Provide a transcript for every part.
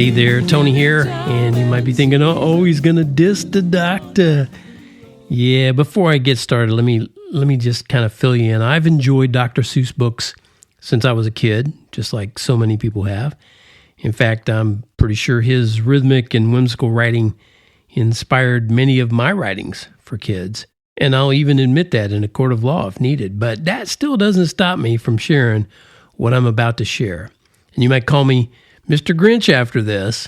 Hey there, Tony here, and you might be thinking, oh, he's going to diss the doctor. Yeah, before I get started, let me just kind of fill you in. I've enjoyed Dr. Seuss books since I was a kid, just like so many people have. In fact, I'm pretty sure his rhythmic and whimsical writing inspired many of my writings for kids. And I'll even admit that in a court of law if needed. But that still doesn't stop me from sharing what I'm about to share. And you might call me Mr. Grinch after this,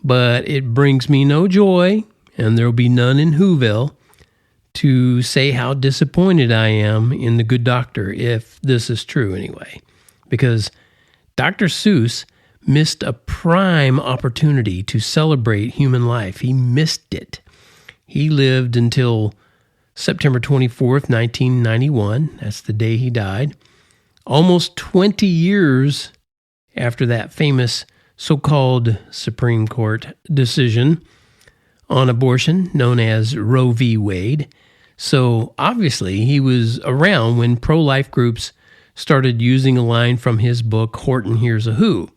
but it brings me no joy, and there will be none in Whoville, to say how disappointed I am in the good doctor, if this is true anyway. Because Dr. Seuss missed a prime opportunity to celebrate human life. He missed it. He lived until September 24th, 1991. That's the day he died. Almost 20 years after that famous so-called Supreme Court decision on abortion known as Roe v. Wade. So obviously he was around when pro-life groups started using a line from his book, Horton Hears a Who.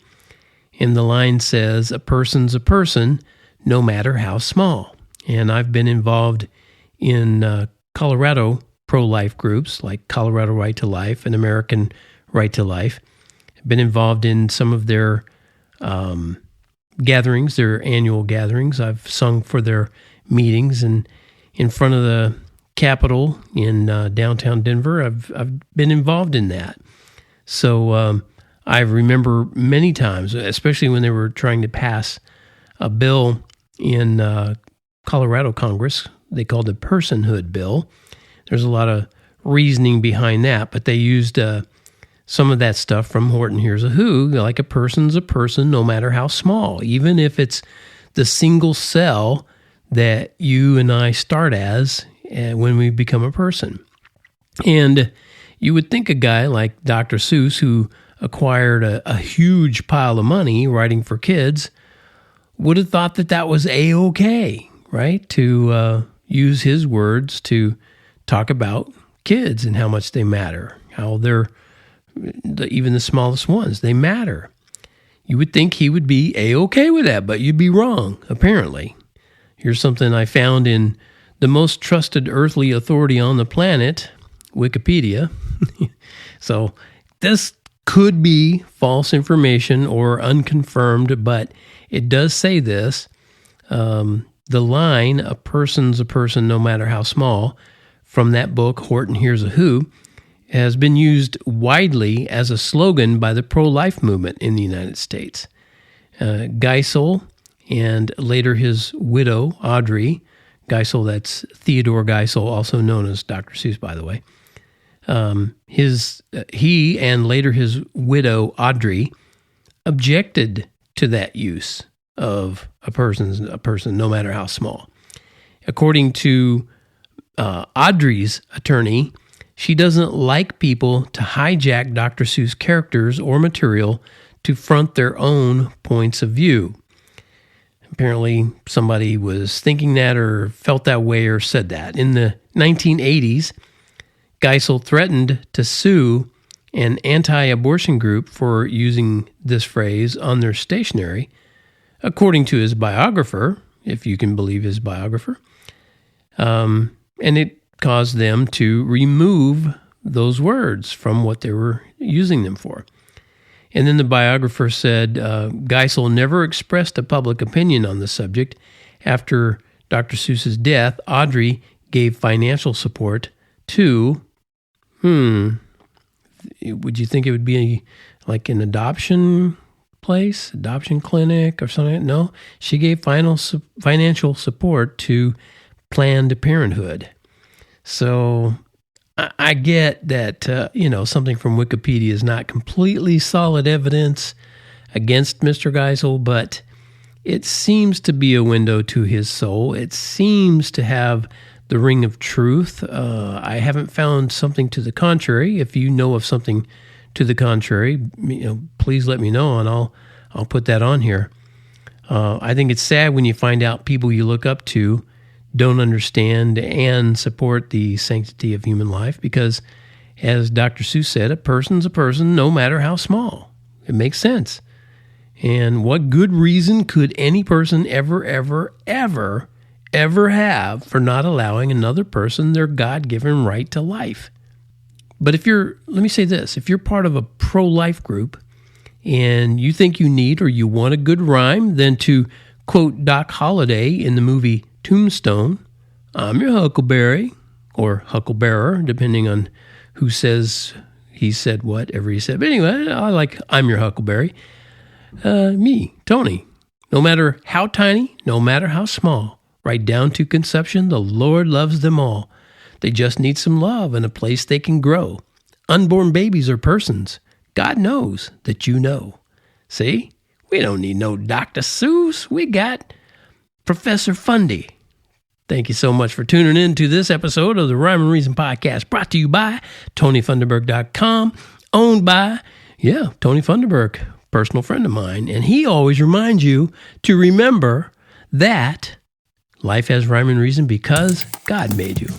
And the line says, "A person's a person, no matter how small." And I've been involved in Colorado pro-life groups like Colorado Right to Life and American Right to Life. I've been involved in some of their gatherings, their annual gatherings. I've sung for their meetings, and in front of the Capitol in downtown Denver, I've been involved in that. So I remember many times, especially when they were trying to pass a bill in Colorado Congress. They called it Personhood Bill. There's a lot of reasoning behind that, but they used some of that stuff from Horton Hears a Who, like a person's a person no matter how small, even if it's the single cell that you and I start as when we become a person. And you would think a guy like Dr. Seuss, who acquired a huge pile of money writing for kids, would have thought that that was A-okay, right? To use his words to talk about kids and how much they matter, how they're even the smallest ones, they matter. You would think he would be A-okay with that, but you'd be wrong, apparently. Here's something I found in the most trusted earthly authority on the planet, Wikipedia. So this could be false information or unconfirmed, but it does say this. The line, "A person's a person no matter how small," from that book, Horton Hears a Who, has been used widely as a slogan by the pro-life movement in the United States. Geisel and later his widow, Audrey Geisel, that's Theodore Geisel, also known as Dr. Seuss, by the way. He and later his widow, Audrey, objected to that use of a person no matter how small. According to Audrey's attorney, she doesn't like people to hijack Dr. Seuss characters or material to front their own points of view. Apparently, somebody was thinking that or felt that way or said that. In the 1980s, Geisel threatened to sue an anti-abortion group for using this phrase on their stationery, according to his biographer, if you can believe his biographer. And it caused them to remove those words from what they were using them for. And then the biographer said Geisel never expressed a public opinion on the subject. After Dr. Seuss's death, Audrey gave financial support to, would you think it would be like an adoption place, adoption clinic or something? No, she gave financial support to Planned Parenthood. So I get that, something from Wikipedia is not completely solid evidence against Mr. Geisel, but it seems to be a window to his soul. It seems to have the ring of truth. I haven't found something to the contrary. If you know of something to the contrary, please let me know, and I'll put that on here. I think it's sad when you find out people you look up to don't understand and support the sanctity of human life, because, as Dr. Seuss said, a person's a person no matter how small. It makes sense. And what good reason could any person ever have for not allowing another person their God-given right to life? But let me say this, if you're part of a pro-life group and you think you need or you want a good rhyme, then to quote Doc Holliday in the movie Tombstone, I'm your huckleberry, or hucklebearer, depending on who says he said whatever he said. But anyway, I like I'm your huckleberry. Me, Tony. No matter how tiny, no matter how small, right down to conception, the Lord loves them all. They just need some love and a place they can grow. Unborn babies are persons. God knows that you know. See? We don't need no Dr. Seuss. We got Professor Fundy. Thank you so much for tuning in to this episode of the Rhyme and Reason Podcast, brought to you by TonyFunderburk.com, owned by, Tony Funderburk, personal friend of mine. And he always reminds you to remember that life has rhyme and reason because God made you.